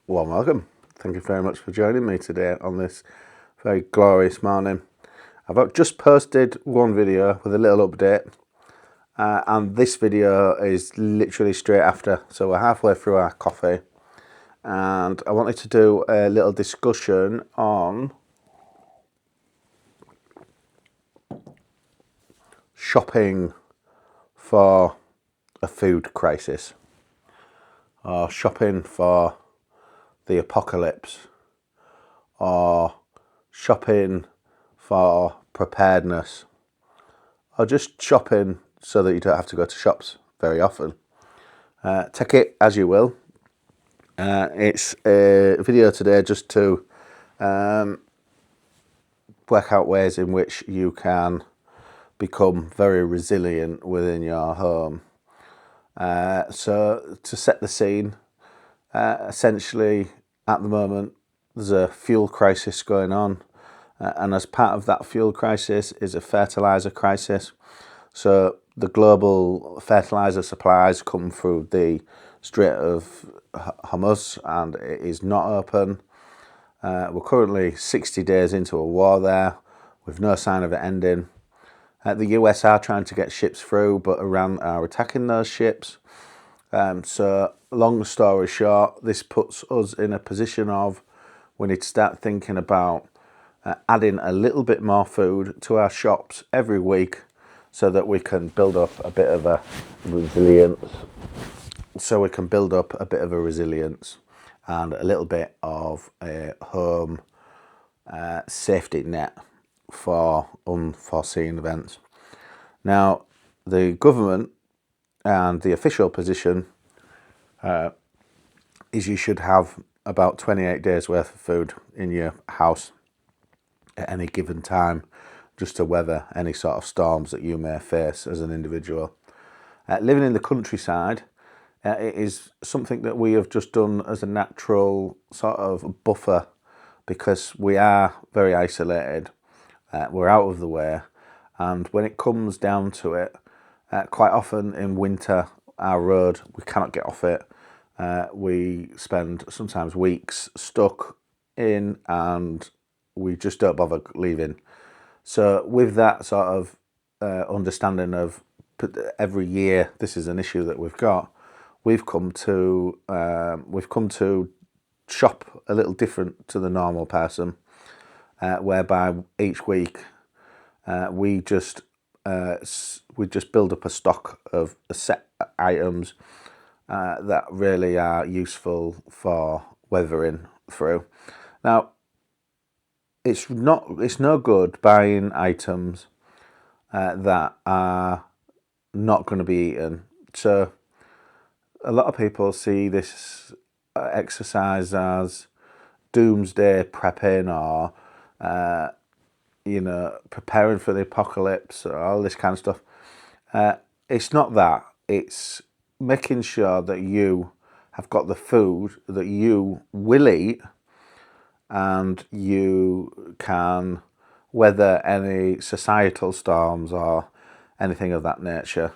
Warm welcome. Thank you very much for joining me today on this very glorious morning. I've just posted one video with a little update, and this video is literally straight after. So we're halfway through our coffee, and I wanted to do a little discussion on shopping for a food crisis, or shopping for the apocalypse, or shopping for preparedness, or just shopping so that you don't have to go to shops very often. Take it as you will. It's a video today just to work out ways in which you can become very resilient within your home. So to set the scene, essentially at the moment there's a fuel crisis going on, and as part of that fuel crisis is a fertilizer crisis. So the global fertilizer supplies come through the Strait of Hormuz, and it is not open. We're currently 60 days into a war there with no sign of it ending. The US are trying to get ships through, but Iran are attacking those ships. So long story short, this puts us in a position of we need to start thinking about adding a little bit more food to our shops every week so that we can build up a bit of a resilience. And a little bit of a home safety net for unforeseen events. Now, the government and the official position is you should have about 28 days worth of food in your house at any given time, just to weather any sort of storms that you may face as an individual. Living in the countryside, it is something that we have just done as a natural sort of buffer, because we are very isolated. We're out of the way, and when it comes down to it, quite often in winter, our road, we cannot get off it. We spend sometimes weeks stuck in, and we just don't bother leaving. So with that sort of understanding of every year this is an issue that we've got, we've come to shop a little different to the normal person, whereby each week we just build up a stock of a set items that really are useful for weathering through. Now, it's no good buying items that are not going to be eaten. So a lot of people see this exercise as doomsday prepping, or preparing for the apocalypse, or all this kind of stuff. It's not that. It's making sure that you have got the food that you will eat, and you can weather any societal storms or anything of that nature.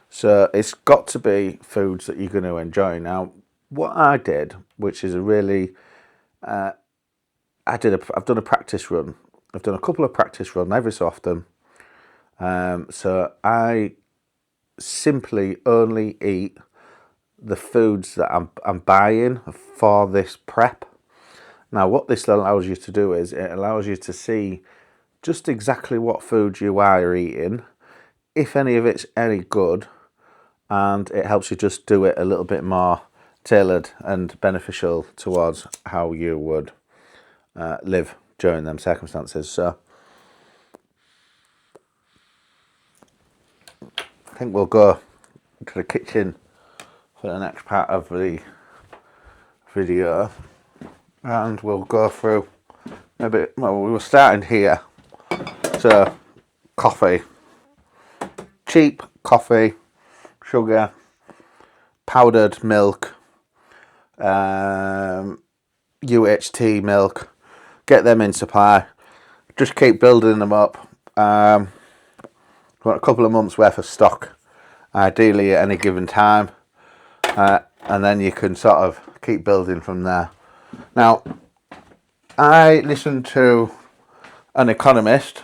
So it's got to be foods that you're going to enjoy. Now, what I did, which is a really, I've done a practice run. I've done a couple of practice runs every so often. So I simply only eat the foods that I'm buying for this prep. Now, what this allows you to do is it allows you to see just exactly what foods you are eating, if any of it's any good, and it helps you just do it a little bit more tailored and beneficial towards how you would live during them circumstances. So I think we'll go to the kitchen for the next part of the video, and we'll go through we were starting here. So coffee, cheap coffee, sugar, powdered milk, UHT milk, get them in supply, just keep building them up. Got a couple of months worth of stock, ideally at any given time, and then you can sort of keep building from there. Now, I listened to an economist,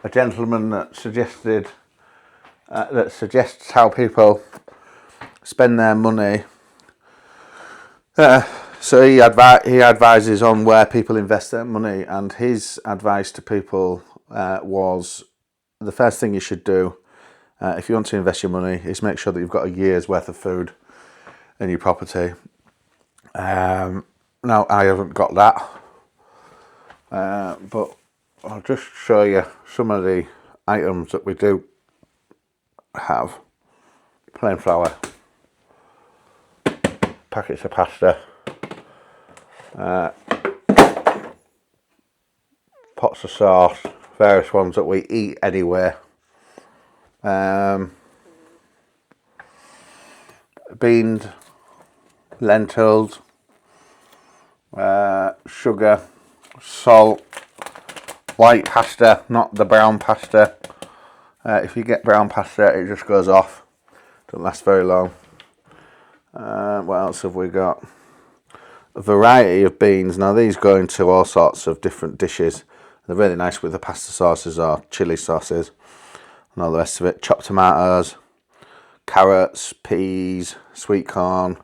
a gentleman that suggested that suggests how people spend their money. So he advises on where people invest their money, and his advice to people was the first thing you should do if you want to invest your money is make sure that you've got a year's worth of food in your property. Now, I haven't got that, but I'll just show you some of the items that we do have. Plain flour, packets of pasta, pots of sauce, various ones that we eat anywhere, beans, lentils, sugar, salt, white pasta, not the brown pasta. If you get brown pasta, it just goes off. Doesn't last very long. What else have we got? A variety of beans. Now these go into all sorts of different dishes. They're really nice with the pasta sauces or chili sauces and all the rest of it. Chopped tomatoes, carrots, peas, sweet corn,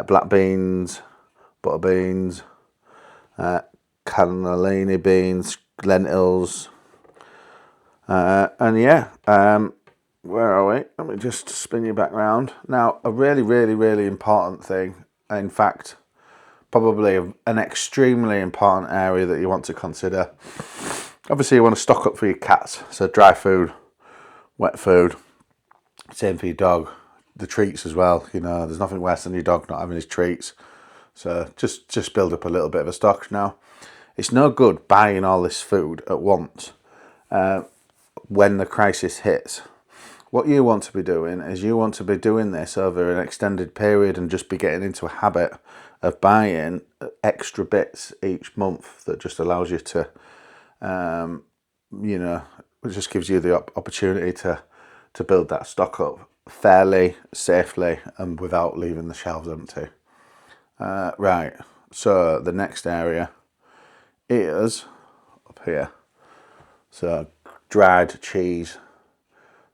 black beans, butter beans, cannellini beans, lentils, and yeah, where are we? Let me just spin you back round. Now, a really important thing, in fact, probably an extremely important area that you want to consider. Obviously, you want to stock up for your cats, so dry food, wet food, same for your dog, the treats as well. You know, there's nothing worse than your dog not having his treats, so just build up a little bit of a stock. Now, it's no good buying all this food at once when the crisis hits. What you want to be doing is you want to be doing this over an extended period and just be getting into a habit of buying extra bits each month that just allows you to, you know, it just gives you the opportunity to build that stock up fairly, safely, and without leaving the shelves empty. Right, so the next area is up here. So dried cheese.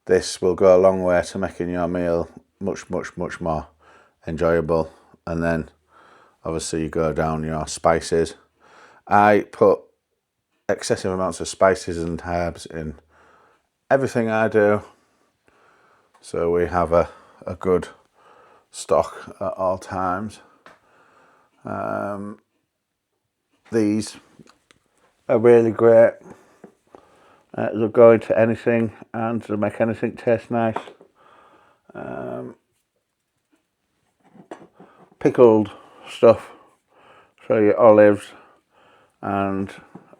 This will go a long way to making your meal much more enjoyable. And then obviously you go down your spices. I put excessive amounts of spices and herbs in everything I do, so we have a good stock at all times. These are really great. They'll go into anything and they'll make anything taste nice. Pickled stuff, so your olives and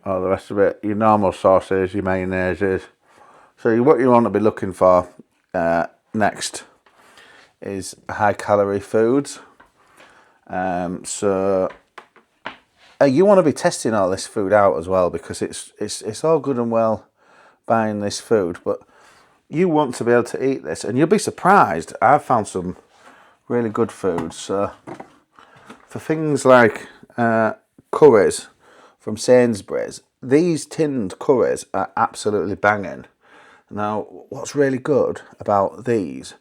all the rest of it, your normal sauces, your mayonnaises. So what you want to be looking for next is high calorie foods. So you want to be testing all this food out as well, because it's all good and well buying this food, but you want to be able to eat this, and you'll be surprised. I've found some really good foods. So for things like curries from Sainsbury's, these tinned curries are absolutely banging. Now, what's really good about these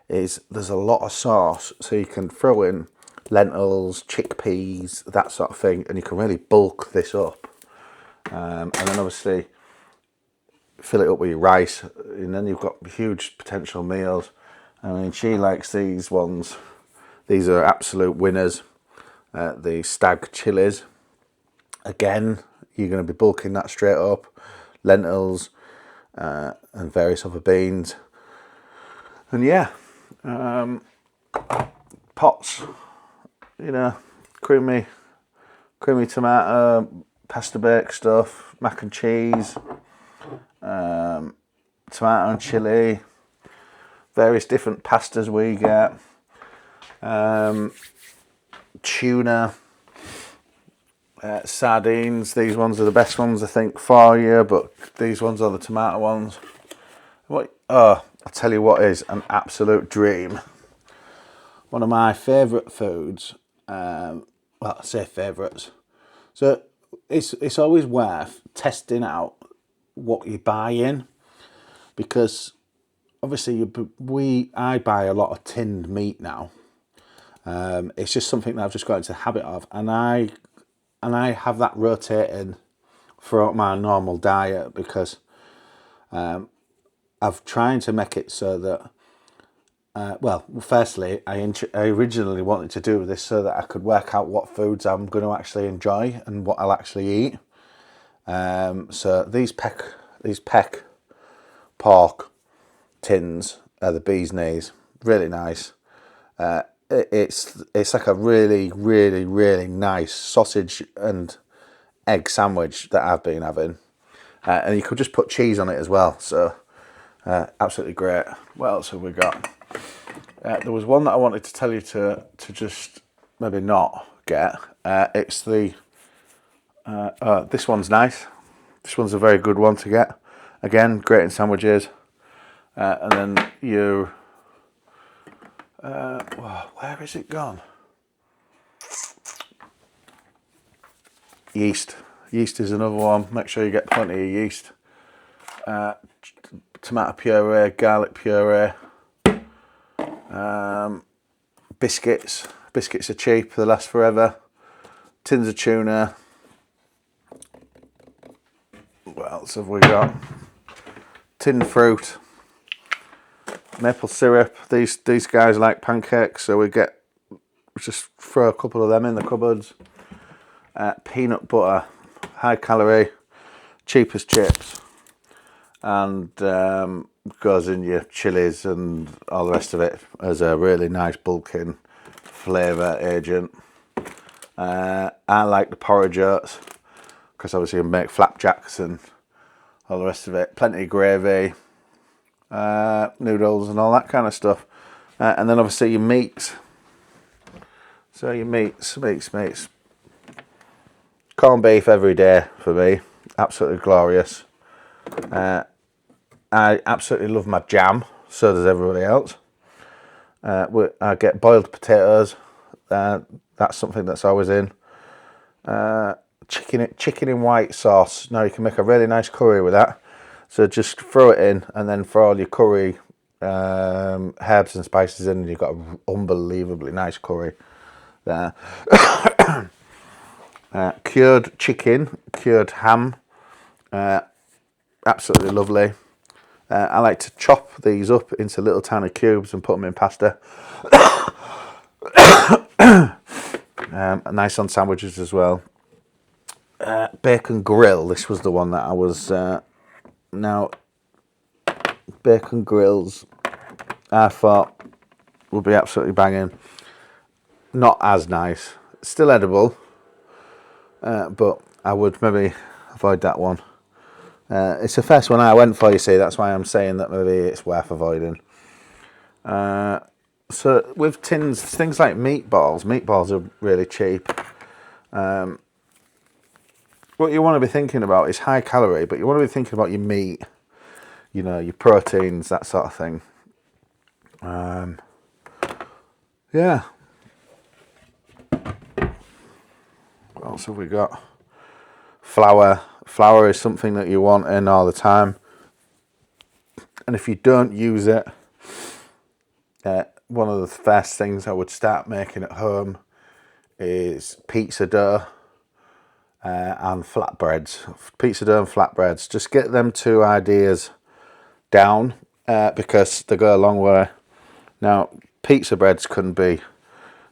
is there's a lot of sauce, so you can throw in lentils, chickpeas, that sort of thing, and you can really bulk this up. And then obviously fill it up with your rice, and then you've got huge potential meals. I mean, she likes these ones. These are absolute winners. The stag chilies. Again, you're going to be bulking that straight up. Lentils and various other beans. And yeah, pots. You know, creamy tomato, pasta bake stuff, mac and cheese, tomato and chilli, various different pastas we get, tuna, sardines. These ones are the best ones, I think, for you, but these ones are the tomato ones. I'll tell you what is an absolute dream. One of my favourite foods well, I say favourites. So it's always worth testing out what you buy in, because obviously I buy a lot of tinned meat now. It's just something that I've just got into the habit of, and I have that rotating throughout my normal diet, because I've trying to make it so that well, firstly, I originally wanted to do this so that I could work out what foods I'm going to actually enjoy and what I'll actually eat. So these peck pork tins are the bee's knees. Really nice. It's like a really, really, really nice sausage and egg sandwich that I've been having. And you could just put cheese on it as well. So absolutely great. What else have we got? There was one that I wanted to tell you to just maybe not get. It's the this one's nice. This one's a very good one to get. Again, great in sandwiches. And then you where is it gone? Yeast. Yeast is another one. Make sure you get plenty of yeast. Tomato puree, garlic puree. Biscuits. Biscuits are cheap, they last forever. Tins of tuna. What else have we got? Tinned fruit. Maple syrup. These guys like pancakes, so we just throw a couple of them in the cupboards. Peanut butter, high calorie, cheap as chips, and goes in your chilies and all the rest of it as a really nice bulking flavour agent. I like the porridge oats, because obviously you can make flapjacks and all the rest of it. Plenty of gravy, noodles and all that kind of stuff. And then obviously your meats. So your meats. Corned beef every day for me. Absolutely glorious. I absolutely love my jam. So does everybody else. I get boiled potatoes. That's something that's always in. Chicken in white sauce. Now you can make a really nice curry with that. So just throw it in, and then throw all your curry herbs and spices in, and you've got an unbelievably nice curry there. Cured chicken, cured ham. Absolutely lovely. I like to chop these up into little tiny cubes and put them in pasta. Nice on sandwiches as well. Bacon grill. This was the one that I was... now, bacon grills, I thought would be absolutely banging. Not as nice. Still edible. But I would maybe avoid that one. It's the first one I went for, you see. That's why I'm saying that maybe it's worth avoiding. So with tins, things like meatballs are really cheap. What you want to be thinking about is high calorie, but you want to be thinking about your meat, you know, your proteins, that sort of thing. Yeah. What else have we got? Flour. Flour is something that you want in all the time. And if you don't use it, one of the first things I would start making at home is pizza dough and flatbreads. Pizza dough and flatbreads. Just get them two ideas down because they go a long way. Now, pizza breads can be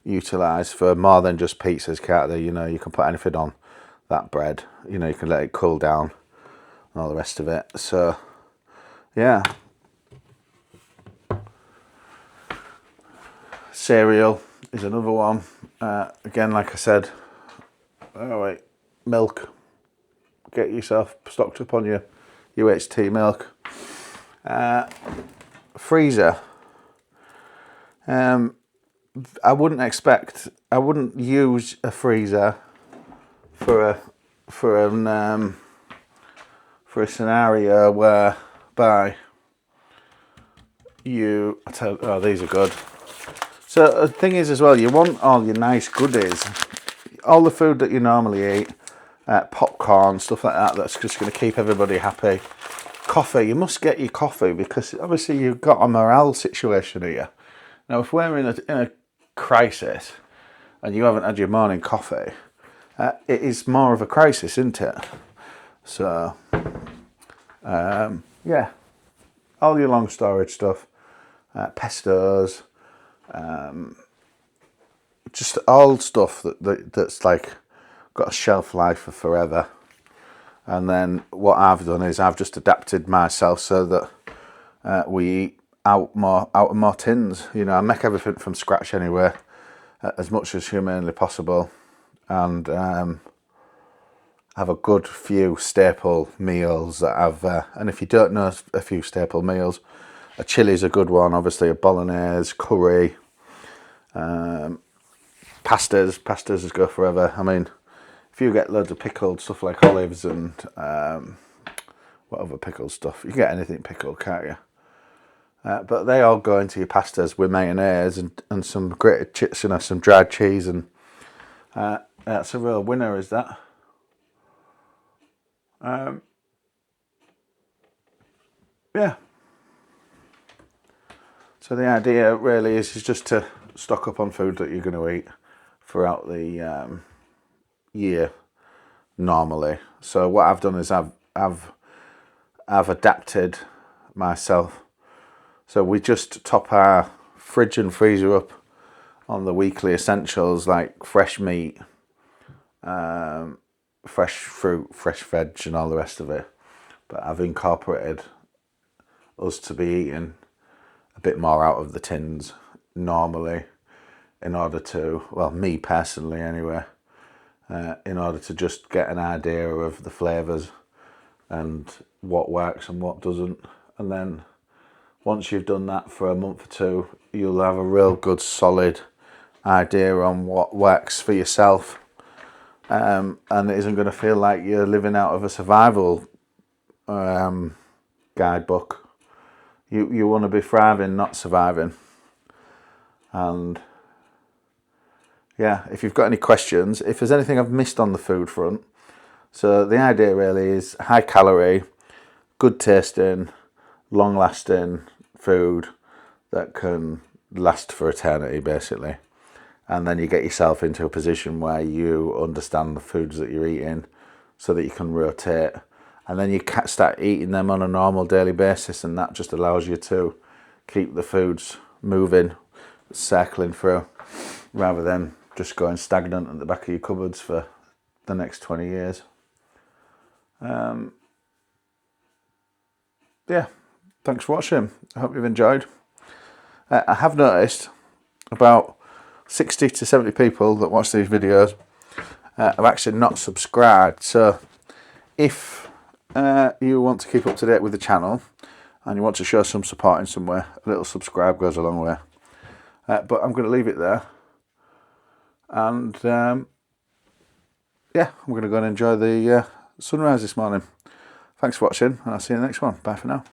utilised for more than just pizzas, can't they? You know, you can put anything on that bread. You know, you can let it cool down and all the rest of it. So, yeah. Cereal is another one. Again, like I said, milk. Get yourself stocked up on your UHT milk. Freezer. I wouldn't use a freezer for a scenario whereby these are good. So the thing is as well, you want all your nice goodies all the food that you normally eat, popcorn, stuff like that, that's just going to keep everybody happy. Coffee, you must get your coffee, because obviously you've got a morale situation here. Now, if we're in a crisis and you haven't had your morning coffee, it is more of a crisis, isn't it? So, yeah, all your long storage stuff, pestos, just all stuff that's like got a shelf life for forever. And then what I've done is I've just adapted myself so that we eat out of more tins. You know, I make everything from scratch anyway, as much as humanly possible, and have a good few staple meals that I've. And if you don't know a few staple meals, a chili's a good one. Obviously, a bolognese, curry, pastas go forever. I mean, if you get loads of pickled stuff like olives and what other pickled stuff, you can get anything pickled, can't you? But they all go into your pastas with mayonnaise and some grated chips, you know, some dried cheese, and that's a real winner, is that? Yeah. So the idea really is just to stock up on food that you're going to eat throughout the year normally. So what I've done is I've adapted myself. So we just top our fridge and freezer up on the weekly essentials like fresh meat, fresh fruit, fresh veg, and all the rest of it. But I've incorporated us to be eating a bit more out of the tins normally, in order to, well, me personally anyway, in order to just get an idea of the flavours and what works and what doesn't. And then once you've done that for a month or two, you'll have a real good solid idea on what works for yourself, and it isn't going to feel like you're living out of a survival guidebook. You want to be thriving, not surviving. And yeah, if you've got any questions, if there's anything I've missed on the food front, so the idea really is high calorie, good tasting, long lasting food that can last for eternity, basically. And then you get yourself into a position where you understand the foods that you're eating so that you can rotate. And then you start eating them on a normal daily basis, and that just allows you to keep the foods moving, circling through, rather than just going stagnant at the back of your cupboards for the next 20 years. Yeah, thanks for watching. I hope you've enjoyed. I have noticed about 60 to 70 people that watch these videos have actually not subscribed. So if you want to keep up to date with the channel and you want to show some support in some way, a little subscribe goes a long way. But I'm going to leave it there. And yeah, I'm going to go and enjoy the sunrise this morning. Thanks for watching, and I'll see you in the next one. Bye for now.